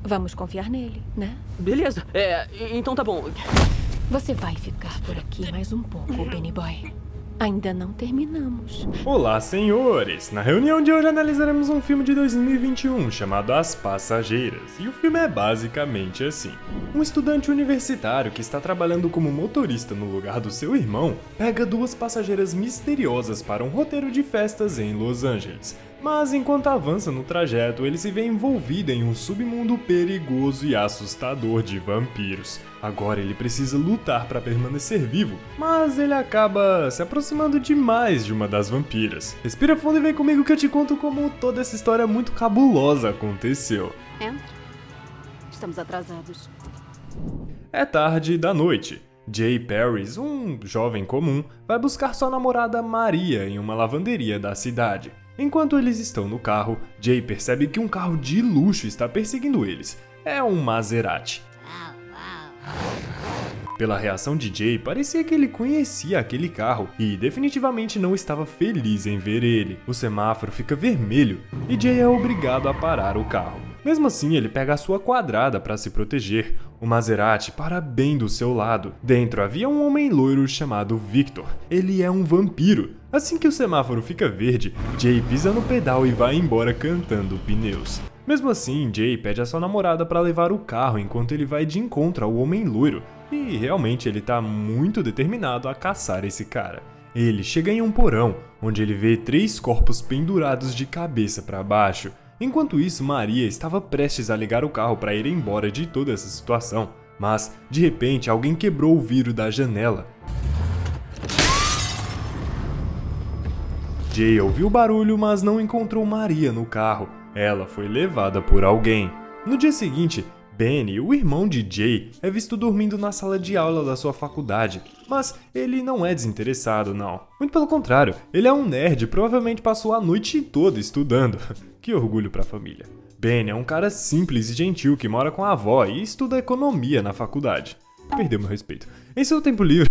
Vamos confiar nele, né? Beleza, então tá bom. Você vai ficar por aqui mais um pouco, Benny Boy. Ainda não terminamos. Olá, senhores! Na reunião de hoje analisaremos um filme de 2021 chamado As Passageiras, e o filme é basicamente assim. Um estudante universitário que está trabalhando como motorista no lugar do seu irmão, pega duas passageiras misteriosas para um roteiro de festas em Los Angeles. Mas enquanto avança no trajeto, ele se vê envolvido em um submundo perigoso e assustador de vampiros. Agora ele precisa lutar para permanecer vivo, mas ele acaba se aproximando demais de uma das vampiras. Respira fundo e vem comigo que eu te conto como toda essa história muito cabulosa aconteceu. Entra. Estamos atrasados. É tarde da noite. Jay Paris, um jovem comum, vai buscar sua namorada Maria em uma lavanderia da cidade. Enquanto eles estão no carro, Jay percebe que um carro de luxo está perseguindo eles. É um Maserati. Pela reação de Jay, parecia que ele conhecia aquele carro e definitivamente não estava feliz em ver ele. O semáforo fica vermelho e Jay é obrigado a parar o carro. Mesmo assim, ele pega a sua quadrada para se proteger. O Maserati para bem do seu lado. Dentro havia um homem loiro chamado Victor. Ele é um vampiro. Assim que o semáforo fica verde, Jay pisa no pedal e vai embora cantando pneus. Mesmo assim, Jay pede a sua namorada para levar o carro enquanto ele vai de encontro ao homem loiro. E realmente ele tá muito determinado a caçar esse cara. Ele chega em um porão, onde ele vê 3 corpos pendurados de cabeça para baixo. Enquanto isso, Maria estava prestes a ligar o carro para ir embora de toda essa situação. Mas, de repente, alguém quebrou o vidro da janela. Jay ouviu o barulho, mas não encontrou Maria no carro. Ela foi levada por alguém. No dia seguinte, Benny, o irmão de Jay, é visto dormindo na sala de aula da sua faculdade. Mas ele não é desinteressado, não. Muito pelo contrário, ele é um nerd e provavelmente passou a noite toda estudando. Que orgulho pra família. Benny é um cara simples e gentil que mora com a avó e estuda economia na faculdade. Perdeu meu respeito. Em seu tempo livre...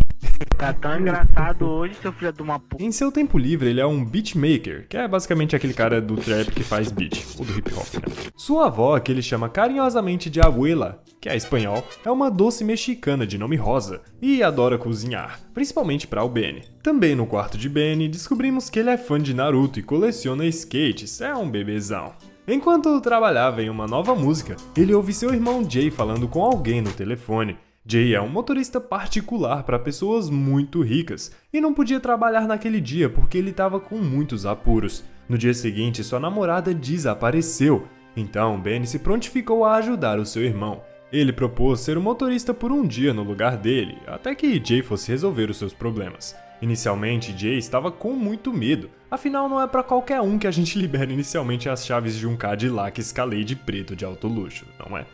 Tá tão engraçado hoje, seu filho de uma puta. Em seu tempo livre, ele é um beatmaker, que é basicamente aquele cara do trap que faz beat, ou do hip hop, né? Sua avó, que ele chama carinhosamente de abuela, que é espanhol, é uma doce mexicana de nome Rosa, e adora cozinhar, principalmente para o Benny. Também no quarto de Benny, descobrimos que ele é fã de Naruto e coleciona skates, é um bebezão. Enquanto trabalhava em uma nova música, ele ouve seu irmão Jay falando com alguém no telefone. Jay é um motorista particular para pessoas muito ricas e não podia trabalhar naquele dia porque ele estava com muitos apuros. No dia seguinte, sua namorada desapareceu, então Benny se prontificou a ajudar o seu irmão. Ele propôs ser o motorista por um dia no lugar dele, até que Jay fosse resolver os seus problemas. Inicialmente, Jay estava com muito medo, afinal não é para qualquer um que a gente libera inicialmente as chaves de um Cadillac Escalade preto de alto luxo, não é?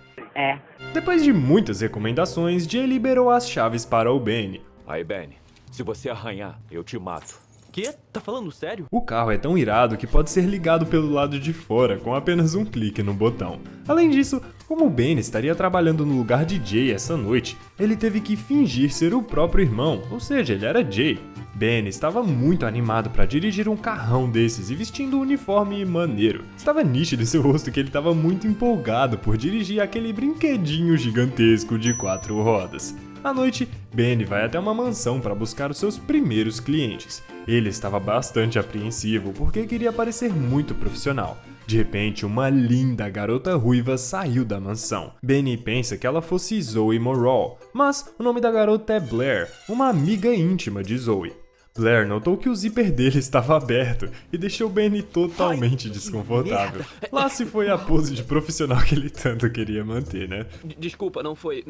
Depois de muitas recomendações, Jay liberou as chaves para o Benny. Aí, Benny, se você arranhar, eu te mato. Quê? Tá falando sério? O carro é tão irado que pode ser ligado pelo lado de fora com apenas um clique no botão. Além disso, como o Benny estaria trabalhando no lugar de Jay essa noite, ele teve que fingir ser o próprio irmão, ou seja, ele era Jay. Benny estava muito animado para dirigir um carrão desses e vestindo um uniforme maneiro. Estava nítido em seu rosto que ele estava muito empolgado por dirigir aquele brinquedinho gigantesco de 4 rodas. À noite, Benny vai até uma mansão para buscar os seus primeiros clientes. Ele estava bastante apreensivo porque queria parecer muito profissional. De repente, uma linda garota ruiva saiu da mansão. Benny pensa que ela fosse Zoe Morrall, mas o nome da garota é Blair, uma amiga íntima de Zoe. Blair notou que o zíper dele estava aberto e deixou Benny totalmente desconfortável. Lá se foi a pose de profissional que ele tanto queria manter, né? Desculpa, não foi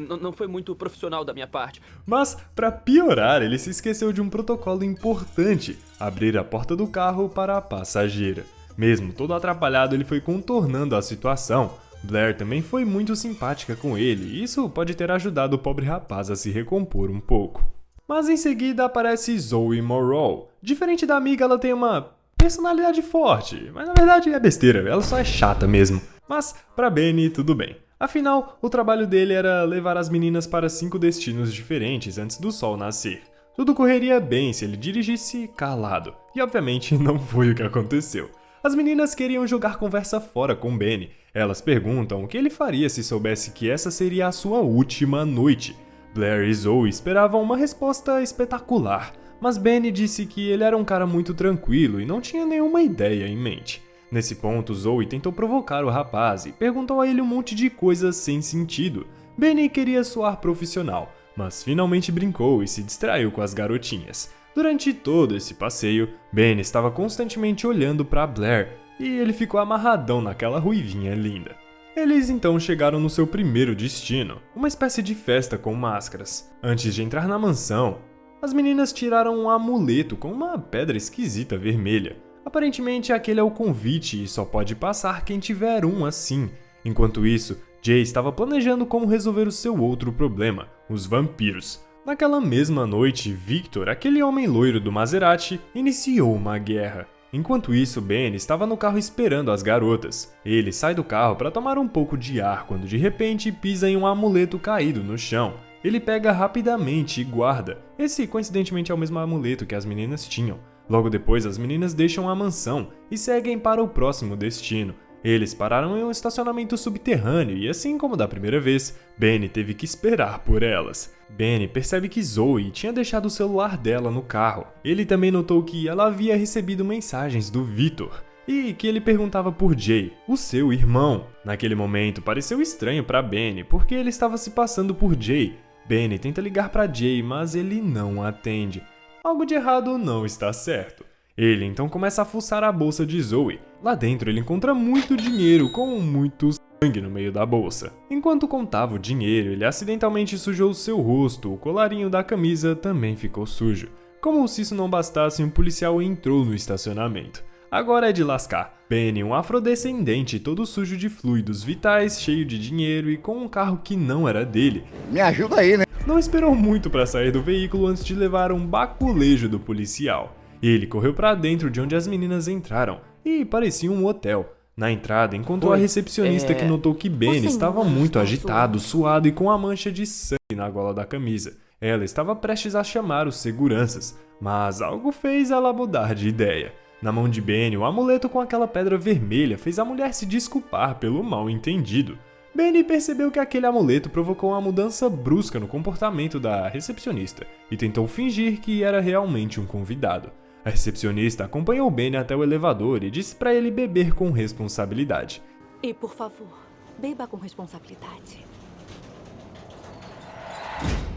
muito profissional da minha parte. Mas, para piorar, ele se esqueceu de um protocolo importante: abrir a porta do carro para a passageira. Mesmo todo atrapalhado, ele foi contornando a situação. Blair também foi muito simpática com ele, e isso pode ter ajudado o pobre rapaz a se recompor um pouco. Mas em seguida aparece Zoe Morrall. Diferente da amiga, ela tem uma personalidade forte, mas na verdade é besteira, ela só é chata mesmo. Mas pra Benny, tudo bem. Afinal, o trabalho dele era levar as meninas para 5 destinos diferentes antes do sol nascer. Tudo correria bem se ele dirigisse calado, e obviamente não foi o que aconteceu. As meninas queriam jogar conversa fora com Benny. Elas perguntam o que ele faria se soubesse que essa seria a sua última noite. Blair e Zoe esperavam uma resposta espetacular, mas Benny disse que ele era um cara muito tranquilo e não tinha nenhuma ideia em mente. Nesse ponto, Zoe tentou provocar o rapaz e perguntou a ele um monte de coisas sem sentido. Benny queria soar profissional, mas finalmente brincou e se distraiu com as garotinhas. Durante todo esse passeio, Benny estava constantemente olhando para Blair e ele ficou amarradão naquela ruivinha linda. Eles então chegaram no seu primeiro destino, uma espécie de festa com máscaras. Antes de entrar na mansão, as meninas tiraram um amuleto com uma pedra esquisita vermelha. Aparentemente aquele é o convite e só pode passar quem tiver um assim. Enquanto isso, Jay estava planejando como resolver o seu outro problema, os vampiros. Naquela mesma noite, Victor, aquele homem loiro do Maserati, iniciou uma guerra. Enquanto isso, Ben estava no carro esperando as garotas. Ele sai do carro para tomar um pouco de ar quando de repente pisa em um amuleto caído no chão. Ele pega rapidamente e guarda. Esse coincidentemente é o mesmo amuleto que as meninas tinham. Logo depois, as meninas deixam a mansão e seguem para o próximo destino. Eles pararam em um estacionamento subterrâneo e, assim como da primeira vez, Benny teve que esperar por elas. Benny percebe que Zoe tinha deixado o celular dela no carro. Ele também notou que ela havia recebido mensagens do Victor e que ele perguntava por Jay, o seu irmão. Naquele momento, pareceu estranho para Benny porque ele estava se passando por Jay. Benny tenta ligar para Jay, mas ele não atende. Algo de errado não está certo. Ele então começa a fuçar a bolsa de Zoe. Lá dentro ele encontra muito dinheiro com muito sangue no meio da bolsa. Enquanto contava o dinheiro, ele acidentalmente sujou seu rosto, o colarinho da camisa também ficou sujo. Como se isso não bastasse, um policial entrou no estacionamento. Agora é de lascar. Benny, um afrodescendente todo sujo de fluidos vitais, cheio de dinheiro e com um carro que não era dele. Me ajuda aí, né? Não esperou muito para sair do veículo antes de levar um baculejo do policial. Ele correu para dentro de onde as meninas entraram e parecia um hotel. Na entrada, encontrou a recepcionista que notou que Benny estava muito agitado, suado e com a mancha de sangue na gola da camisa. Ela estava prestes a chamar os seguranças, mas algo fez ela mudar de ideia. Na mão de Benny, o amuleto com aquela pedra vermelha fez a mulher se desculpar pelo mal-entendido. Benny percebeu que aquele amuleto provocou uma mudança brusca no comportamento da recepcionista e tentou fingir que era realmente um convidado. A recepcionista acompanhou Benny até o elevador e disse para ele beber com responsabilidade. E, por favor, beba com responsabilidade.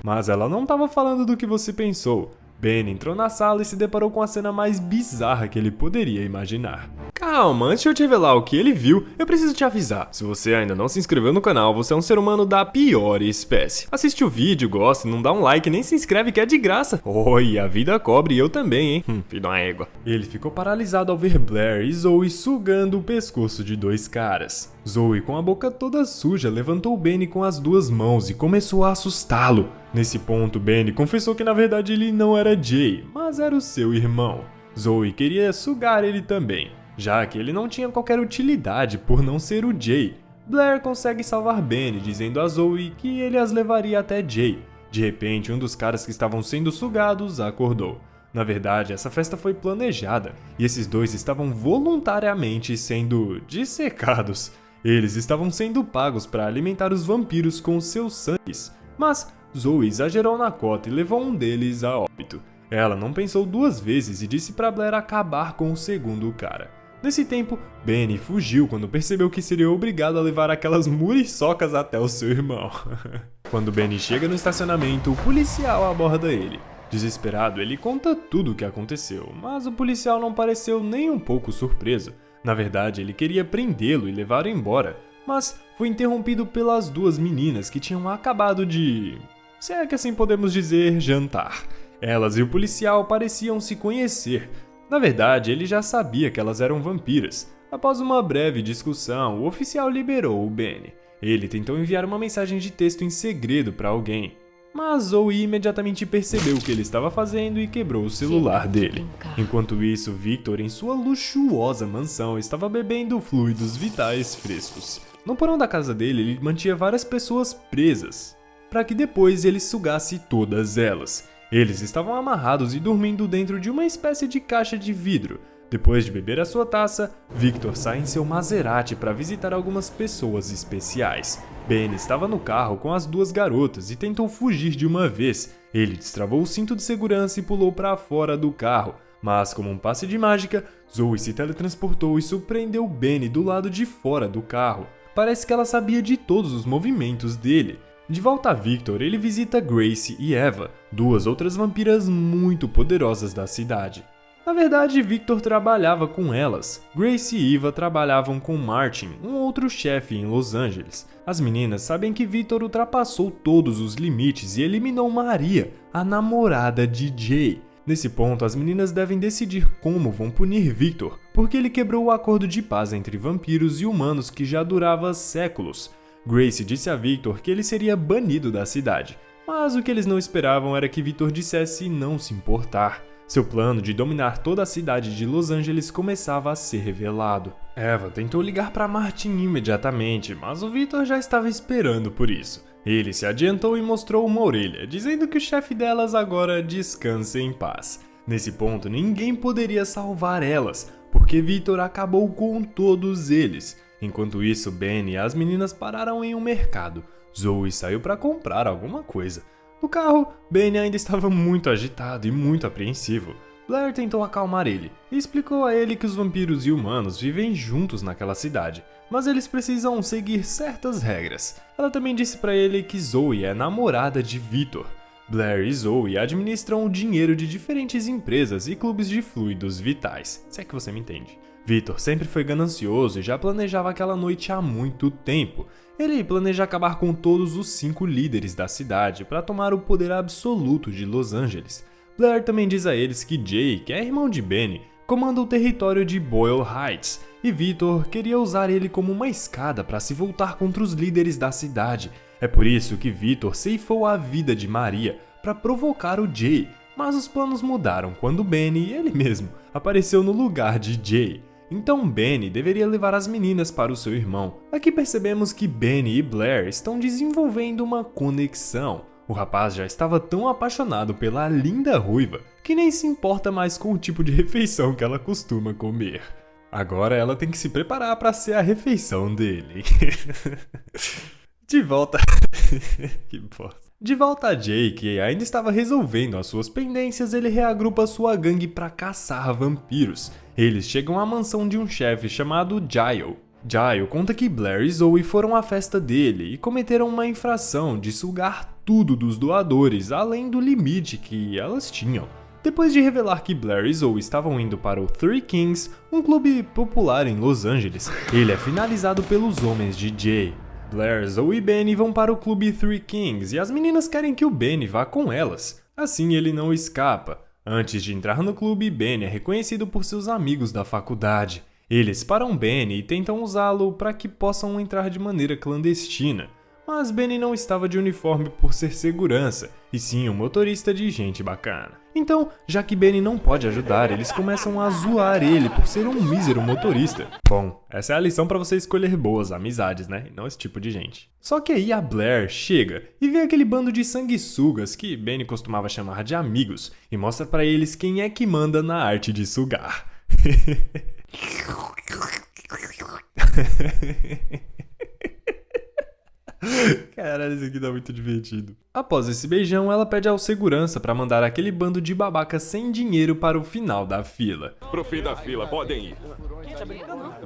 Mas ela não estava falando do que você pensou. Benny entrou na sala e se deparou com a cena mais bizarra que ele poderia imaginar. Calma, antes de eu te revelar o que ele viu, eu preciso te avisar. Se você ainda não se inscreveu no canal, você é um ser humano da pior espécie. Assiste o vídeo, gosta, não dá um like, nem se inscreve que é de graça. Oi, a vida cobre e eu também, hein? Filho de uma égua. Ele ficou paralisado ao ver Blair e Zoe sugando o pescoço de dois caras. Zoe, com a boca toda suja, levantou Benny com as duas mãos e começou a assustá-lo. Nesse ponto, Benny confessou que na verdade ele não era Jay, mas era o seu irmão. Zoe queria sugar ele também, já que ele não tinha qualquer utilidade por não ser o Jay. Blair consegue salvar Benny, dizendo a Zoe que ele as levaria até Jay. De repente, um dos caras que estavam sendo sugados acordou. Na verdade, essa festa foi planejada, e esses dois estavam voluntariamente sendo dissecados. Eles estavam sendo pagos para alimentar os vampiros com seus sangues, mas Zoe exagerou na cota e levou um deles a óbito. Ela não pensou duas vezes e disse para Blair acabar com o segundo cara. Nesse tempo, Benny fugiu quando percebeu que seria obrigado a levar aquelas muriçocas até o seu irmão. Quando Benny chega no estacionamento, o policial aborda ele. Desesperado, ele conta tudo o que aconteceu, mas o policial não pareceu nem um pouco surpreso. Na verdade, ele queria prendê-lo e levá-lo embora, mas foi interrompido pelas duas meninas que tinham acabado de... se é que assim podemos dizer, jantar. Elas e o policial pareciam se conhecer. Na verdade, ele já sabia que elas eram vampiras. Após uma breve discussão, o oficial liberou o Benny. Ele tentou enviar uma mensagem de texto em segredo para alguém, mas Zoe imediatamente percebeu o que ele estava fazendo e quebrou o celular dele. Enquanto isso, Victor, em sua luxuosa mansão, estava bebendo fluidos vitais frescos. No porão da casa dele, ele mantinha várias pessoas presas, para que depois ele sugasse todas elas. Eles estavam amarrados e dormindo dentro de uma espécie de caixa de vidro. Depois de beber a sua taça, Victor sai em seu Maserati para visitar algumas pessoas especiais. Benny estava no carro com as duas garotas e tentou fugir de uma vez. Ele destravou o cinto de segurança e pulou para fora do carro, mas como um passe de mágica, Zoe se teletransportou e surpreendeu Benny do lado de fora do carro. Parece que ela sabia de todos os movimentos dele. De volta a Victor, ele visita Grace e Eva, duas outras vampiras muito poderosas da cidade. Na verdade, Victor trabalhava com elas. Grace e Eva trabalhavam com Martin, um outro chefe em Los Angeles. As meninas sabem que Victor ultrapassou todos os limites e eliminou Maria, a namorada de Jay. Nesse ponto, as meninas devem decidir como vão punir Victor, porque ele quebrou o acordo de paz entre vampiros e humanos que já durava séculos. Grace disse a Victor que ele seria banido da cidade, mas o que eles não esperavam era que Victor dissesse não se importar. Seu plano de dominar toda a cidade de Los Angeles começava a ser revelado. Eva tentou ligar para Martin imediatamente, mas o Victor já estava esperando por isso. Ele se adiantou e mostrou uma orelha, dizendo que o chefe delas agora descansa em paz. Nesse ponto, ninguém poderia salvar elas, porque Victor acabou com todos eles. Enquanto isso, Benny e as meninas pararam em um mercado. Zoe saiu para comprar alguma coisa. No carro, Benny ainda estava muito agitado e muito apreensivo. Blair tentou acalmar ele e explicou a ele que os vampiros e humanos vivem juntos naquela cidade, mas eles precisam seguir certas regras. Ela também disse para ele que Zoe é namorada de Victor. Blair e Zoe administram o dinheiro de diferentes empresas e clubes de fluidos vitais, se é que você me entende. Victor sempre foi ganancioso e já planejava aquela noite há muito tempo. Ele planeja acabar com todos os 5 líderes da cidade para tomar o poder absoluto de Los Angeles. Blair também diz a eles que Jay, que é irmão de Benny, comanda o território de Boyle Heights, e Victor queria usar ele como uma escada para se voltar contra os líderes da cidade. É por isso que Victor ceifou a vida de Maria para provocar o Jay, mas os planos mudaram quando Benny, ele mesmo, apareceu no lugar de Jay. Então Benny deveria levar as meninas para o seu irmão. Aqui percebemos que Benny e Blair estão desenvolvendo uma conexão. O rapaz já estava tão apaixonado pela linda ruiva que nem se importa mais com o tipo de refeição que ela costuma comer. Agora ela tem que se preparar para ser a refeição dele. De volta... que bosta. De volta a Jay, que ainda estava resolvendo as suas pendências, ele reagrupa sua gangue para caçar vampiros. Eles chegam à mansão de um chefe chamado Giles. Giles conta que Blair e Zoe foram à festa dele e cometeram uma infração de sugar tudo dos doadores, além do limite que elas tinham. Depois de revelar que Blair e Zoe estavam indo para o Three Kings, um clube popular em Los Angeles, ele é finalizado pelos homens de Jay. Blair, Zoe e Benny vão para o clube Three Kings e as meninas querem que o Benny vá com elas. Assim ele não escapa. Antes de entrar no clube, Benny é reconhecido por seus amigos da faculdade. Eles param Benny e tentam usá-lo para que possam entrar de maneira clandestina. Mas Benny não estava de uniforme por ser segurança, e sim um motorista de gente bacana. Então, já que Benny não pode ajudar, eles começam a zoar ele por ser um mísero motorista. Bom, essa é a lição para você escolher boas amizades, né? E não esse tipo de gente. Só que aí a Blair chega e vê aquele bando de sanguessugas que Benny costumava chamar de amigos e mostra para eles quem é que manda na arte de sugar. Caralho, isso aqui tá muito divertido. Após esse beijão, ela pede ao segurança pra mandar aquele bando de babaca sem dinheiro para o final da fila. Pro fim da fila, podem ir.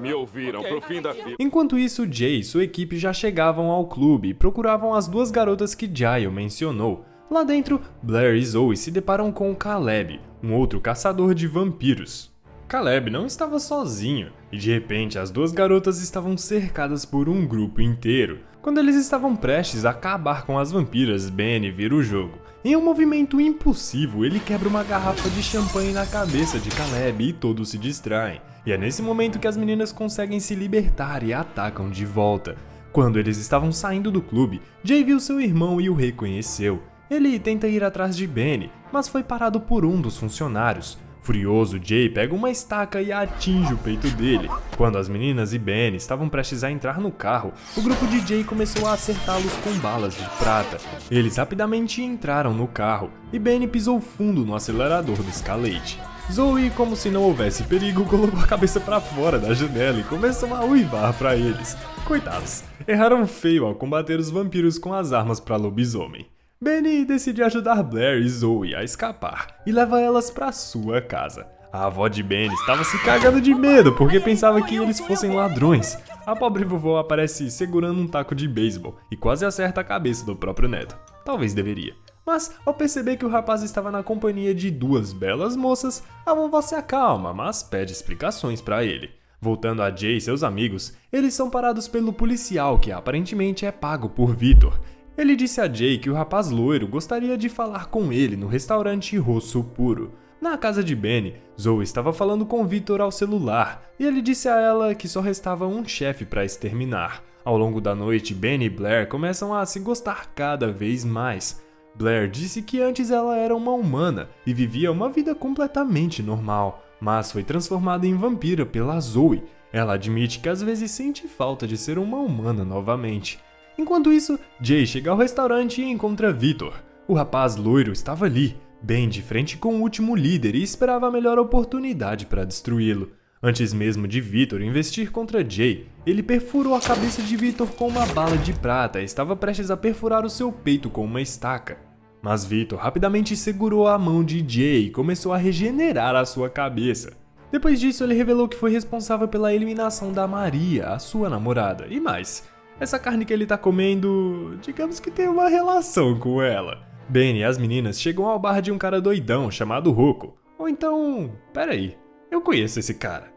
Me ouviram, pro fim da fila. Enquanto isso, Jay e sua equipe já chegavam ao clube e procuravam as duas garotas que Giles mencionou. Lá dentro, Blair e Zoe se deparam com Caleb, um outro caçador de vampiros. Caleb não estava sozinho, e de repente as duas garotas estavam cercadas por um grupo inteiro. Quando eles estavam prestes a acabar com as vampiras, Benny vira o jogo. Em um movimento impulsivo, ele quebra uma garrafa de champanhe na cabeça de Caleb e todos se distraem. E é nesse momento que as meninas conseguem se libertar e atacam de volta. Quando eles estavam saindo do clube, Jay viu seu irmão e o reconheceu. Ele tenta ir atrás de Benny, mas foi parado por um dos funcionários. Furioso, Jay pega uma estaca e atinge o peito dele. Quando as meninas e Benny estavam prestes a entrar no carro, o grupo de Jay começou a acertá-los com balas de prata. Eles rapidamente entraram no carro e Benny pisou fundo no acelerador do Escalade. Zoe, como se não houvesse perigo, colocou a cabeça pra fora da janela e começou a uivar pra eles. Coitados, erraram feio ao combater os vampiros com as armas pra lobisomem. Benny decide ajudar Blair e Zoe a escapar e leva elas pra sua casa. A avó de Benny estava se cagando de medo porque pensava que eles fossem ladrões. A pobre vovó aparece segurando um taco de beisebol e quase acerta a cabeça do próprio neto. Talvez deveria. Mas, ao perceber que o rapaz estava na companhia de duas belas moças, a vovó se acalma, mas pede explicações para ele. Voltando a Jay e seus amigos, eles são parados pelo policial que aparentemente é pago por Victor. Ele disse a Jay que o rapaz loiro gostaria de falar com ele no restaurante Rosso Puro. Na casa de Benny, Zoe estava falando com Victor ao celular e ele disse a ela que só restava um chefe para exterminar. Ao longo da noite, Benny e Blair começam a se gostar cada vez mais. Blair disse que antes ela era uma humana e vivia uma vida completamente normal, mas foi transformada em vampira pela Zoe. Ela admite que às vezes sente falta de ser uma humana novamente. Enquanto isso, Jay chega ao restaurante e encontra Victor. O rapaz loiro estava ali, bem de frente com o último líder e esperava a melhor oportunidade para destruí-lo. Antes mesmo de Victor investir contra Jay, ele perfurou a cabeça de Victor com uma bala de prata e estava prestes a perfurar o seu peito com uma estaca. Mas Victor rapidamente segurou a mão de Jay e começou a regenerar a sua cabeça. Depois disso, ele revelou que foi responsável pela eliminação da Maria, a sua namorada, e mais. Essa carne que ele tá comendo, digamos que tem uma relação com ela. Benny e as meninas chegam ao bar de um cara doidão chamado Rocco. Ou então, peraí, eu conheço esse cara.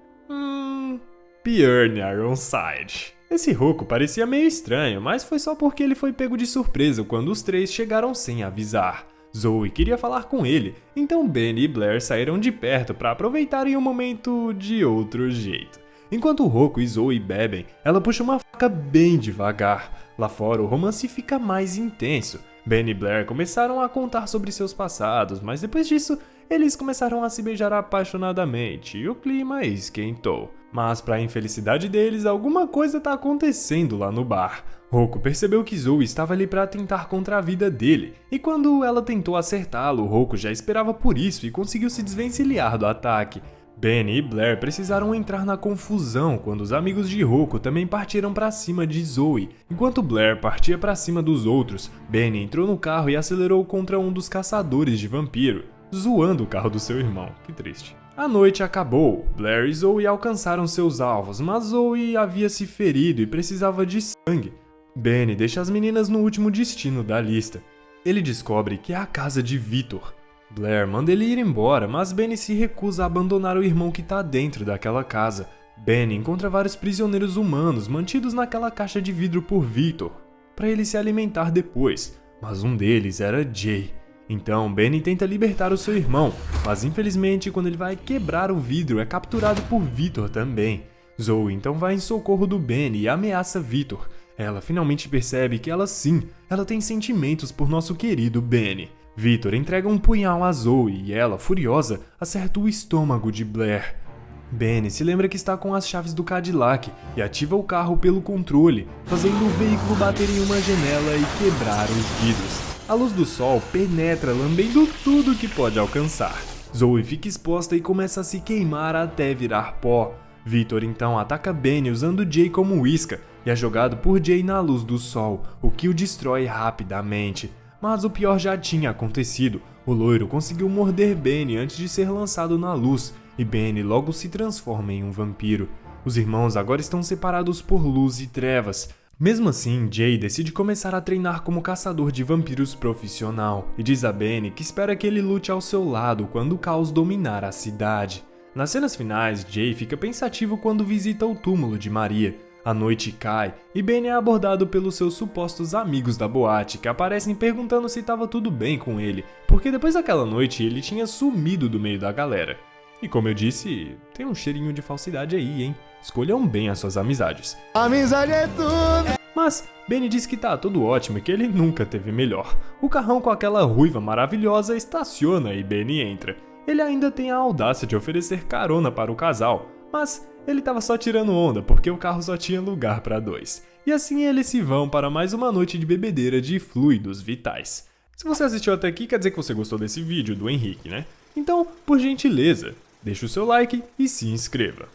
Bjorn Ironside. Esse Rocco parecia meio estranho, mas foi só porque ele foi pego de surpresa quando os três chegaram sem avisar. Zoe queria falar com ele, então Benny e Blair saíram de perto para aproveitarem o momento de outro jeito. Enquanto Rocco e Zoe bebem, ela puxa uma faca bem devagar. Lá fora o romance fica mais intenso. Benny e Blair começaram a contar sobre seus passados, mas depois disso, eles começaram a se beijar apaixonadamente e o clima esquentou. Mas para a infelicidade deles, alguma coisa tá acontecendo lá no bar. Rocco percebeu que Zoe estava ali para tentar contra a vida dele, e quando ela tentou acertá-lo, Rocco já esperava por isso e conseguiu se desvencilhar do ataque. Benny e Blair precisaram entrar na confusão quando os amigos de Rocco também partiram para cima de Zoe. Enquanto Blair partia para cima dos outros, Benny entrou no carro e acelerou contra um dos caçadores de vampiro, zoando o carro do seu irmão. Que triste. A noite acabou. Blair e Zoe alcançaram seus alvos, mas Zoe havia se ferido e precisava de sangue. Benny deixa as meninas no último destino da lista. Ele descobre que é a casa de Victor. Blair manda ele ir embora, mas Benny se recusa a abandonar o irmão que está dentro daquela casa. Benny encontra vários prisioneiros humanos mantidos naquela caixa de vidro por Victor, para ele se alimentar depois, mas um deles era Jay. Então Benny tenta libertar o seu irmão, mas infelizmente quando ele vai quebrar o vidro é capturado por Victor também. Zoe então vai em socorro do Benny e ameaça Victor. Ela finalmente percebe que ela tem sentimentos por nosso querido Benny. Victor entrega um punhal a Zoe e ela, furiosa, acerta o estômago de Blair. Benny se lembra que está com as chaves do Cadillac e ativa o carro pelo controle, fazendo o veículo bater em uma janela e quebrar os vidros. A luz do sol penetra, lambendo tudo que pode alcançar. Zoe fica exposta e começa a se queimar até virar pó. Victor então ataca Benny usando Jay como isca e é jogado por Jay na luz do sol, o que o destrói rapidamente. Mas o pior já tinha acontecido. O loiro conseguiu morder Benny antes de ser lançado na luz, e Benny logo se transforma em um vampiro. Os irmãos agora estão separados por luz e trevas. Mesmo assim, Jay decide começar a treinar como caçador de vampiros profissional, e diz a Benny que espera que ele lute ao seu lado quando o caos dominar a cidade. Nas cenas finais, Jay fica pensativo quando visita o túmulo de Maria. A noite cai e Benny é abordado pelos seus supostos amigos da boate, que aparecem perguntando se estava tudo bem com ele, porque depois daquela noite ele tinha sumido do meio da galera. E como eu disse, tem um cheirinho de falsidade aí, hein? Escolham bem as suas amizades. Amizade é tudo! Mas Benny diz que tá tudo ótimo e que ele nunca teve melhor. O carrão com aquela ruiva maravilhosa estaciona e Benny entra. Ele ainda tem a audácia de oferecer carona para o casal, mas ele tava só tirando onda porque o carro só tinha lugar para dois. E assim eles se vão para mais uma noite de bebedeira de fluidos vitais. Se você assistiu até aqui, quer dizer que você gostou desse vídeo do Henrique, né? Então, por gentileza, Deixe o seu like e se inscreva.